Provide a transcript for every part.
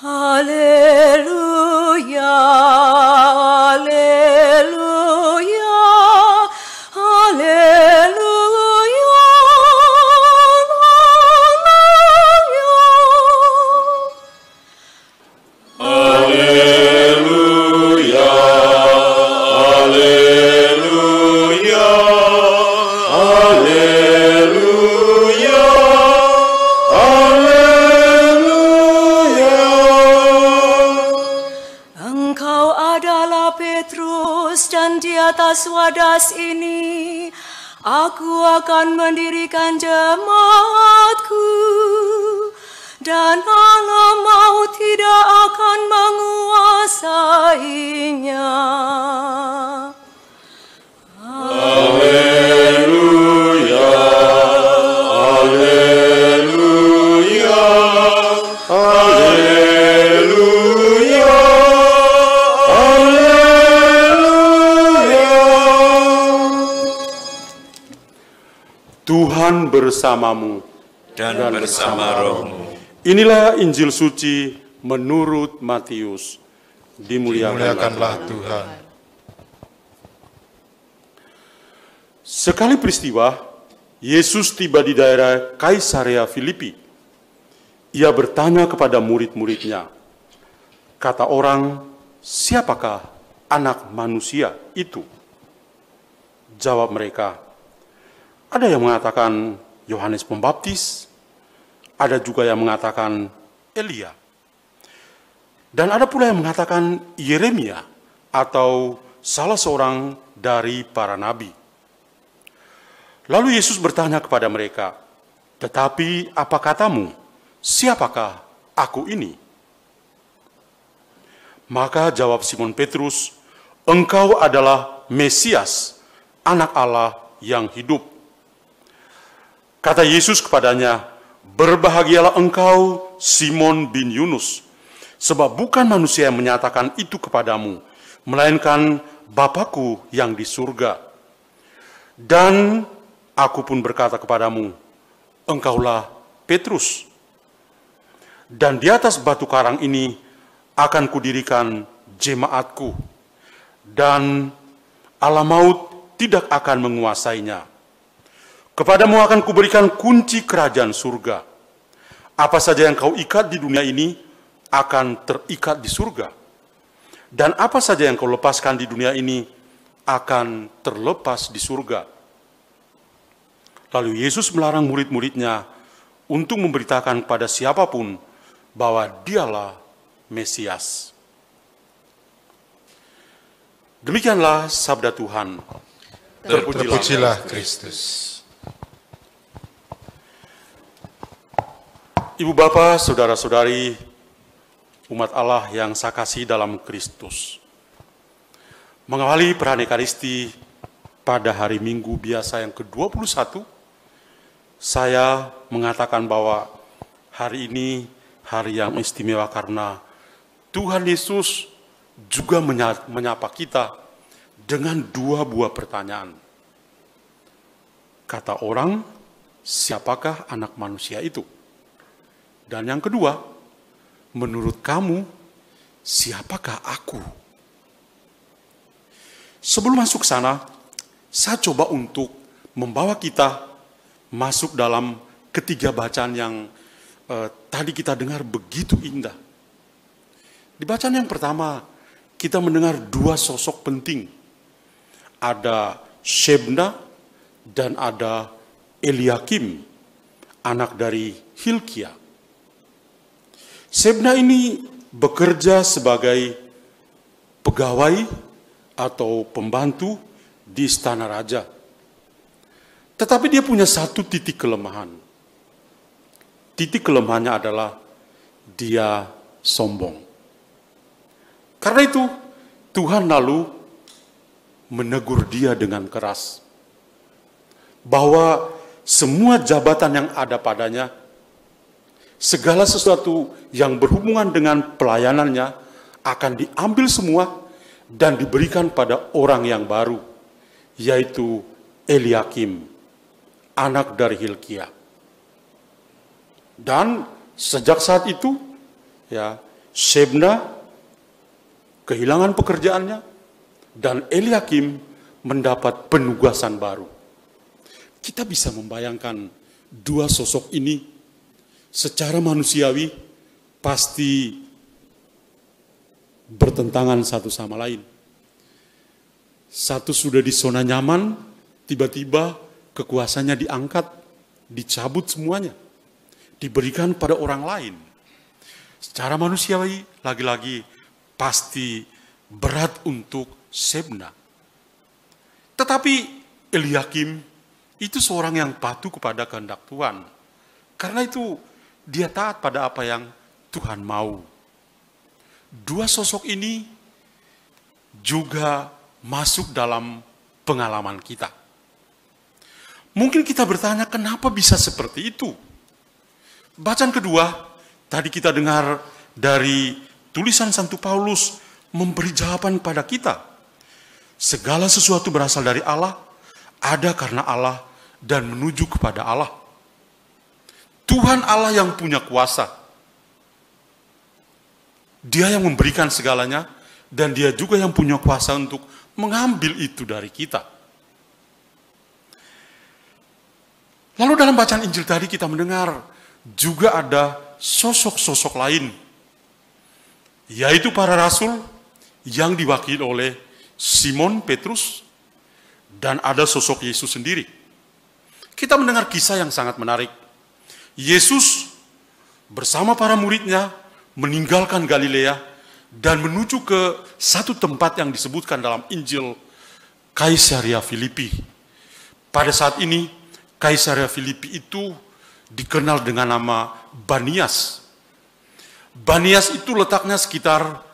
Haleluya, haleluya, haleluya, haleluya. Haleluya, haleluya, haleluya, haleluya. Engkau adalah Petrus, dan di atas wadas ini aku akan mendirikan jemaatku, dan Allah maut tidak akan menguasainya. Haleluya, haleluya, haleluya, haleluya. Tuhan bersamamu. dan bersama rohmu. Inilah Injil suci menurut Matius. Muliakanlah Tuhan. Sekali peristiwa, Yesus tiba di daerah Kaisarea Filipi. Ia bertanya kepada murid-muridnya, kata orang, siapakah anak manusia itu? Jawab mereka, ada yang mengatakan Yohanes Pembaptis, ada juga yang mengatakan Elia, dan ada pula yang mengatakan Yeremia atau salah seorang dari para nabi. Lalu Yesus bertanya kepada mereka, tetapi apa katamu? Siapakah aku ini? Maka jawab Simon Petrus, engkau adalah Mesias, anak Allah yang hidup. Kata Yesus kepadanya, berbahagialah engkau Simon bin Yunus, sebab bukan manusia yang menyatakan itu kepadamu, melainkan Bapa-Ku yang di surga. Dan aku pun berkata kepadamu, engkaulah Petrus, dan di atas batu karang ini akan kudirikan jemaatku, dan alam maut tidak akan menguasainya. Kepadamu akan kuberikan kunci kerajaan surga. Apa saja yang kau ikat di dunia ini akan terikat di surga, dan apa saja yang kau lepaskan di dunia ini akan terlepas di surga. Lalu Yesus melarang murid-muridnya untuk memberitakan kepada siapapun bahwa dialah Mesias. Demikianlah sabda Tuhan. Terpujilah Kristus. Ibu bapa, saudara-saudari, umat Allah yang saya kasih dalam Kristus. Mengawali perayaan Ekaristi pada hari Minggu biasa yang ke-21, saya mengatakan bahwa hari ini hari yang istimewa karena Tuhan Yesus juga menyapa kita dengan dua buah pertanyaan. Kata orang, siapakah anak manusia itu? Dan yang kedua, menurut kamu, siapakah aku? Sebelum masuk ke sana, saya coba untuk membawa kita masuk dalam ketiga bacaan yang tadi kita dengar begitu indah. Di bacaan yang pertama, kita mendengar dua sosok penting. Ada Shebna dan ada Eliakim, anak dari Hilkia. Shebna ini bekerja sebagai pegawai atau pembantu di istana raja. Tetapi dia punya satu titik kelemahan. Titik kelemahannya adalah dia sombong. Karena itu Tuhan lalu menegur dia dengan keras. Bahwa semua jabatan yang ada padanya, segala sesuatu yang berhubungan dengan pelayanannya akan diambil semua dan diberikan pada orang yang baru, yaitu Eliakim, anak dari Hilkia. Dan sejak saat itu, ya, Shebna kehilangan pekerjaannya, dan Eliakim mendapat penugasan baru. Kita bisa membayangkan dua sosok ini secara manusiawi pasti bertentangan satu sama lain. Satu sudah di zona nyaman, tiba-tiba kekuasaannya diangkat, dicabut semuanya, diberikan pada orang lain. Secara manusiawi, lagi-lagi pasti berat untuk Shebna. Tetapi Eliakim itu seorang yang patuh kepada kehendak Tuhan. Karena itu dia taat pada apa yang Tuhan mau. Dua sosok ini juga masuk dalam pengalaman kita. Mungkin kita bertanya, kenapa bisa seperti itu? Bacaan kedua, tadi kita dengar dari tulisan Santo Paulus memberi jawaban pada kita. Segala sesuatu berasal dari Allah, ada karena Allah, dan menuju kepada Allah. Tuhan Allah yang punya kuasa. Dia yang memberikan segalanya, dan dia juga yang punya kuasa untuk mengambil itu dari kita. Lalu dalam bacaan Injil tadi kita mendengar juga ada sosok-sosok lain, yaitu para rasul yang diwakili oleh Simon Petrus, dan ada sosok Yesus sendiri. Kita mendengar kisah yang sangat menarik. Yesus bersama para muridnya meninggalkan Galilea dan menuju ke satu tempat yang disebutkan dalam Injil, Kaisarea Filipi. Pada saat ini, Kaisarea Filipi itu dikenal dengan nama Banias. Banias itu letaknya sekitar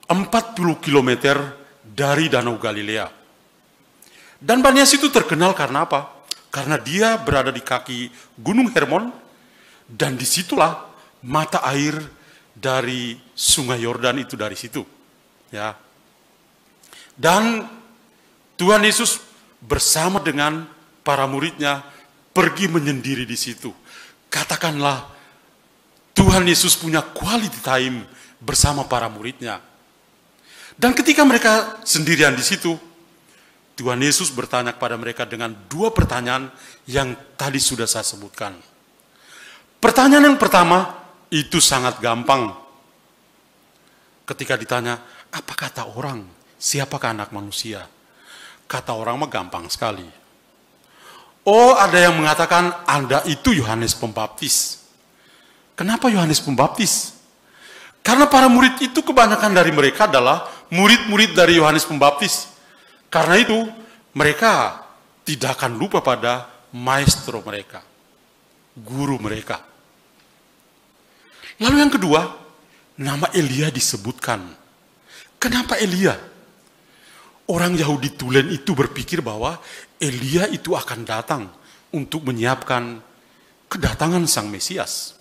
40 km dari Danau Galilea. Dan Banias itu terkenal karena apa? Karena dia berada di kaki Gunung Hermon, dan disitulah mata air dari Sungai Yordan itu dari situ. Ya. Dan Tuhan Yesus bersama dengan para muridnya pergi menyendiri di situ. Katakanlah, Tuhan Yesus punya quality time bersama para muridnya. Dan ketika mereka sendirian di situ, Tuhan Yesus bertanya kepada mereka dengan dua pertanyaan yang tadi sudah saya sebutkan. Pertanyaan yang pertama itu sangat gampang. Ketika ditanya, apa kata orang? Siapakah anak manusia? Kata orang mah gampang sekali. Oh, ada yang mengatakan Anda itu Yohanes Pembaptis. Kenapa Yohanes Pembaptis? Karena para murid itu kebanyakan dari mereka adalah murid-murid dari Yohanes Pembaptis. Karena itu, mereka tidak akan lupa pada maestro mereka, guru mereka. Lalu yang kedua, nama Elia disebutkan. Kenapa Elia? Orang Yahudi tulen itu berpikir bahwa Elia itu akan datang untuk menyiapkan kedatangan Sang Mesias.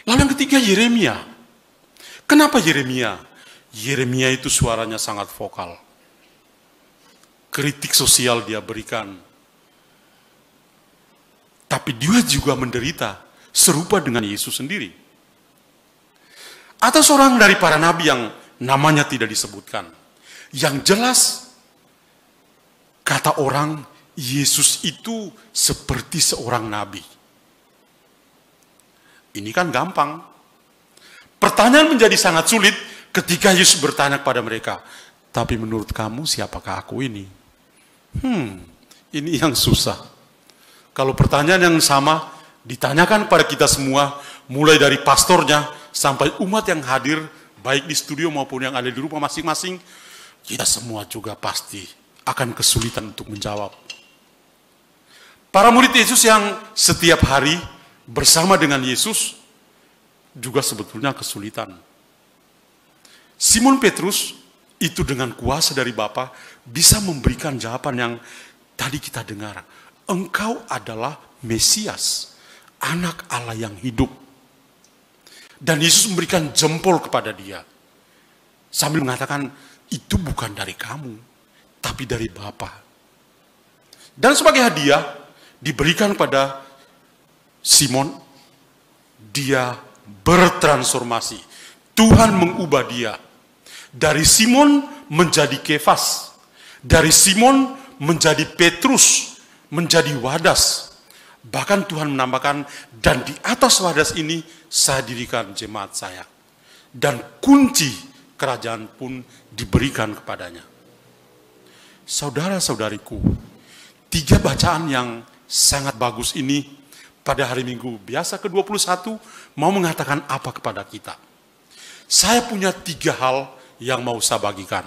Lalu yang ketiga, Yeremia. Kenapa Yeremia? Yeremia itu suaranya sangat vokal. Kritik sosial dia berikan. Tapi dia juga menderita serupa dengan Yesus sendiri. Atau seorang dari para nabi yang namanya tidak disebutkan. Yang jelas, kata orang, Yesus itu seperti seorang nabi. Ini kan gampang. Pertanyaan menjadi sangat sulit ketika Yesus bertanya kepada mereka, tapi menurut kamu siapakah aku ini? Ini yang susah. Kalau pertanyaan yang sama ditanyakan pada kita semua, mulai dari pastornya sampai umat yang hadir, baik di studio maupun yang ada di rumah masing-masing, kita semua juga pasti akan kesulitan untuk menjawab. Para murid Yesus yang setiap hari bersama dengan Yesus juga sebetulnya kesulitan. Simon Petrus itu dengan kuasa dari Bapa bisa memberikan jawaban yang tadi kita dengar. Engkau adalah Mesias, anak Allah yang hidup. Dan Yesus memberikan jempol kepada dia. Sambil mengatakan, itu bukan dari kamu, tapi dari Bapa. Dan sebagai hadiah, diberikan pada Simon, dia bertransformasi. Tuhan mengubah dia. Dari Simon menjadi Kefas. Dari Simon menjadi Petrus, menjadi Wadas. Bahkan Tuhan menambahkan, dan di atas Wadas ini saya dirikan jemaat saya. Dan kunci kerajaan pun diberikan kepadanya. Saudara-saudariku, 3 bacaan yang sangat bagus ini pada hari Minggu biasa ke-21 mau mengatakan apa kepada kita? Saya punya 3 hal yang mau saya bagikan.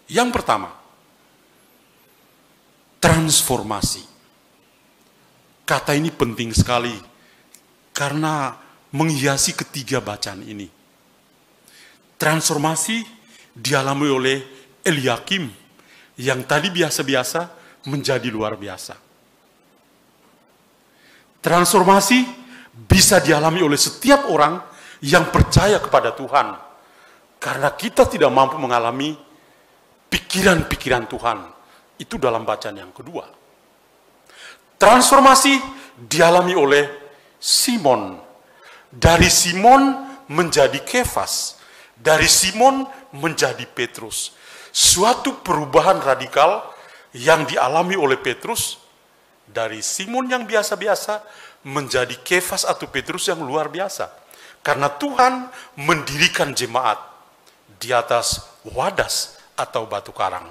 Yang pertama, transformasi. Kata ini penting sekali karena menghiasi ketiga bacaan ini. Transformasi dialami oleh Eliakim yang tadi biasa-biasa menjadi luar biasa. Transformasi bisa dialami oleh setiap orang yang percaya kepada Tuhan. Karena kita tidak mampu mengalami pikiran-pikiran Tuhan. Itu dalam bacaan yang kedua. Transformasi dialami oleh Simon. Dari Simon menjadi Kefas. Dari Simon menjadi Petrus. Suatu perubahan radikal yang dialami oleh Petrus. Dari Simon yang biasa-biasa menjadi Kefas atau Petrus yang luar biasa. Karena Tuhan mendirikan jemaat di atas Wadas atau batu karang.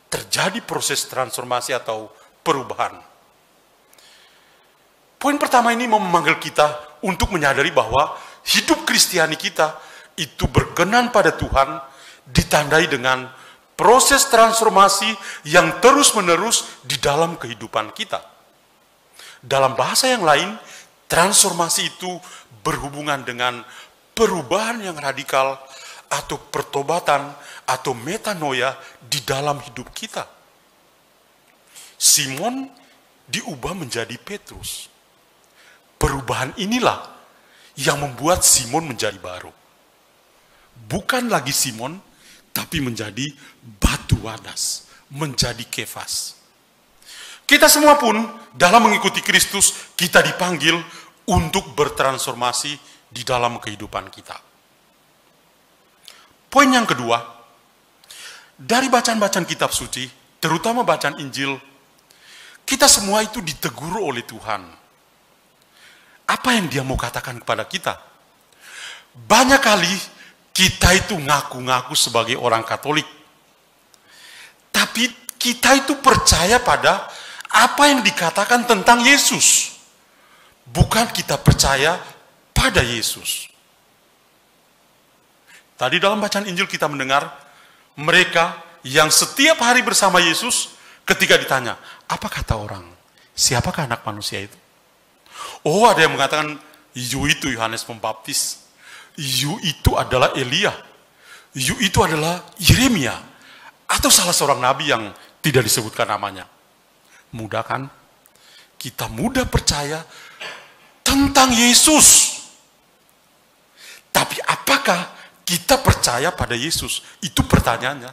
Terjadi proses transformasi atau perubahan. Poin pertama ini memanggil kita untuk menyadari bahwa hidup Kristiani kita itu berkenan pada Tuhan, ditandai dengan proses transformasi yang terus-menerus di dalam kehidupan kita. Dalam bahasa yang lain, transformasi itu berhubungan dengan perubahan yang radikal atau pertobatan atau metanoia di dalam hidup kita. Simon diubah menjadi Petrus. Perubahan inilah yang membuat Simon menjadi baru. Bukan lagi Simon, tapi menjadi batu Wadas, menjadi Kefas. Kita semua pun dalam mengikuti Kristus, kita dipanggil untuk bertransformasi di dalam kehidupan kita. Poin yang kedua, dari bacaan-bacaan kitab suci, terutama bacaan Injil, kita semua itu ditegur oleh Tuhan. Apa yang dia mau katakan kepada kita? Banyak kali kita itu ngaku-ngaku sebagai orang Katolik. Tapi kita itu percaya pada apa yang dikatakan tentang Yesus. Bukan kita percaya pada Yesus. Tadi dalam bacaan Injil kita mendengar mereka yang setiap hari bersama Yesus ketika ditanya, apa kata orang? Siapakah anak manusia itu? Oh, ada yang mengatakan, Yu itu Yohanes Pembaptis. Yu itu adalah Elia. Yu itu adalah Yeremia. Atau salah seorang nabi yang tidak disebutkan namanya. Mudah kan? Kita mudah percaya tentang Yesus. Tapi apakah kita percaya pada Yesus? Itu pertanyaannya.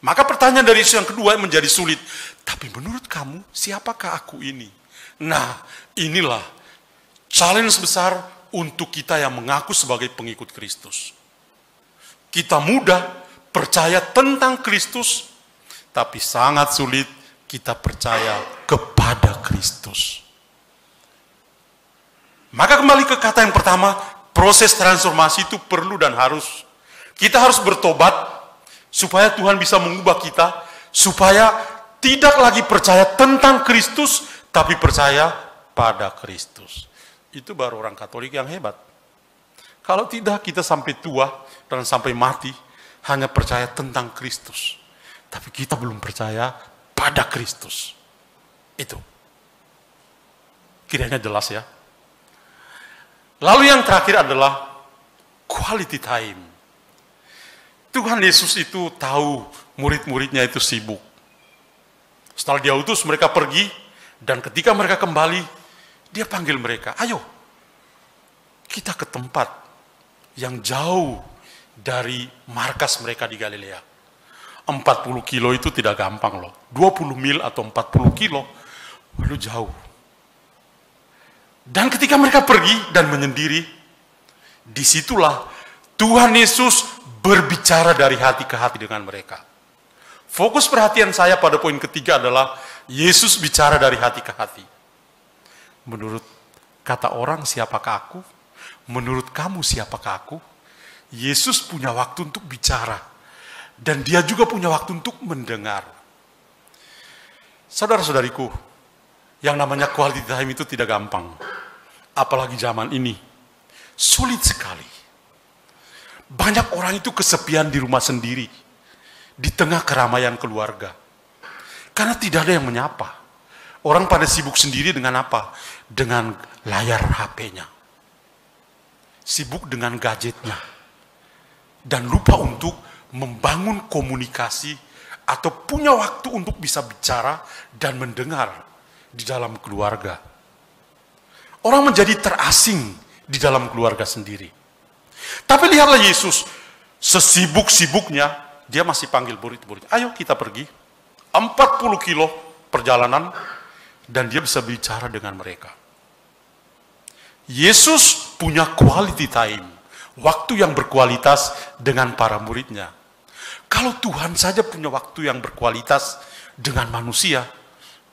Maka pertanyaan dari Yesus yang kedua menjadi sulit. Tapi menurut kamu, siapakah aku ini? Nah, inilah challenge besar untuk kita yang mengaku sebagai pengikut Kristus. Kita mudah percaya tentang Kristus, tapi sangat sulit kita percaya kepada Kristus. Maka kembali ke kata yang pertama, proses transformasi itu perlu dan harus. Kita harus bertobat supaya Tuhan bisa mengubah kita, supaya tidak lagi percaya tentang Kristus, tapi percaya pada Kristus. Itu baru orang Katolik yang hebat. Kalau tidak, kita sampai tua dan sampai mati hanya percaya tentang Kristus. Tapi kita belum percaya pada Kristus. Itu. Kiranya jelas ya. Lalu yang terakhir adalah quality time. Tuhan Yesus itu tahu murid-muridnya itu sibuk. Setelah dia utus mereka pergi, dan ketika mereka kembali, dia panggil mereka, ayo, kita ke tempat yang jauh dari markas mereka di Galilea. 40 kilo itu tidak gampang loh. 20 mil atau 40 kilo, waduh jauh. Dan ketika mereka pergi dan menyendiri, disitulah Tuhan Yesus berbicara dari hati ke hati dengan mereka. Fokus perhatian saya pada poin ketiga adalah Yesus bicara dari hati ke hati. Menurut kata orang, siapakah aku? Menurut kamu, siapakah aku? Yesus punya waktu untuk bicara. Dan dia juga punya waktu untuk mendengar. Saudara-saudariku, yang namanya quality time itu tidak gampang. Apalagi zaman ini. Sulit sekali. Banyak orang itu kesepian di rumah sendiri. Di tengah keramaian keluarga. Karena tidak ada yang menyapa. Orang pada sibuk sendiri dengan apa? Dengan layar HP-nya. Sibuk dengan gadgetnya. Dan lupa untuk membangun komunikasi atau punya waktu untuk bisa bicara dan mendengar di dalam keluarga. Orang menjadi terasing di dalam keluarga sendiri. Tapi lihatlah Yesus, sesibuk-sibuknya, dia masih panggil murid-murid. Ayo kita pergi, 40 kilo perjalanan, dan dia bisa bicara dengan mereka. Yesus punya quality time, waktu yang berkualitas dengan para muridnya. Kalau Tuhan saja punya waktu yang berkualitas dengan manusia,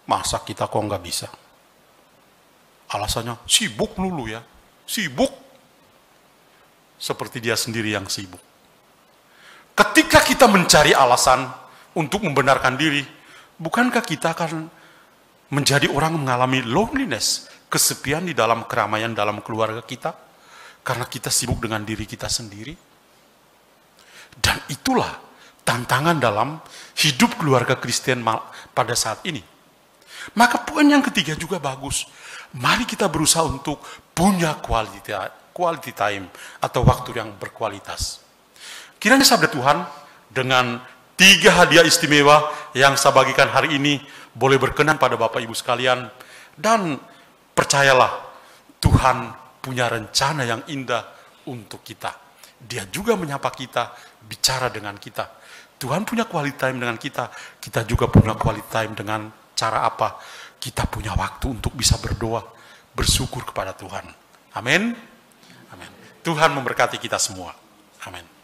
masa kita kok nggak bisa? Alasannya sibuk dulu ya, sibuk. Seperti dia sendiri yang sibuk. Ketika kita mencari alasan untuk membenarkan diri, bukankah kita akan menjadi orang mengalami loneliness, kesepian di dalam keramaian dalam keluarga kita? Karena kita sibuk dengan diri kita sendiri. Dan itulah tantangan dalam hidup keluarga Kristen pada saat ini. Maka poin yang ketiga juga bagus. Mari kita berusaha untuk punya quality time atau waktu yang berkualitas. Kiranya sabda Tuhan dengan 3 hadiah istimewa yang saya bagikan hari ini boleh berkenan pada Bapak Ibu sekalian. Dan percayalah, Tuhan punya rencana yang indah untuk kita. Dia juga menyapa kita, bicara dengan kita. Tuhan punya quality time dengan kita. Kita juga punya quality time dengan cara apa? Kita punya waktu untuk bisa berdoa, bersyukur kepada Tuhan. Amin. Amin. Tuhan memberkati kita semua. Amin.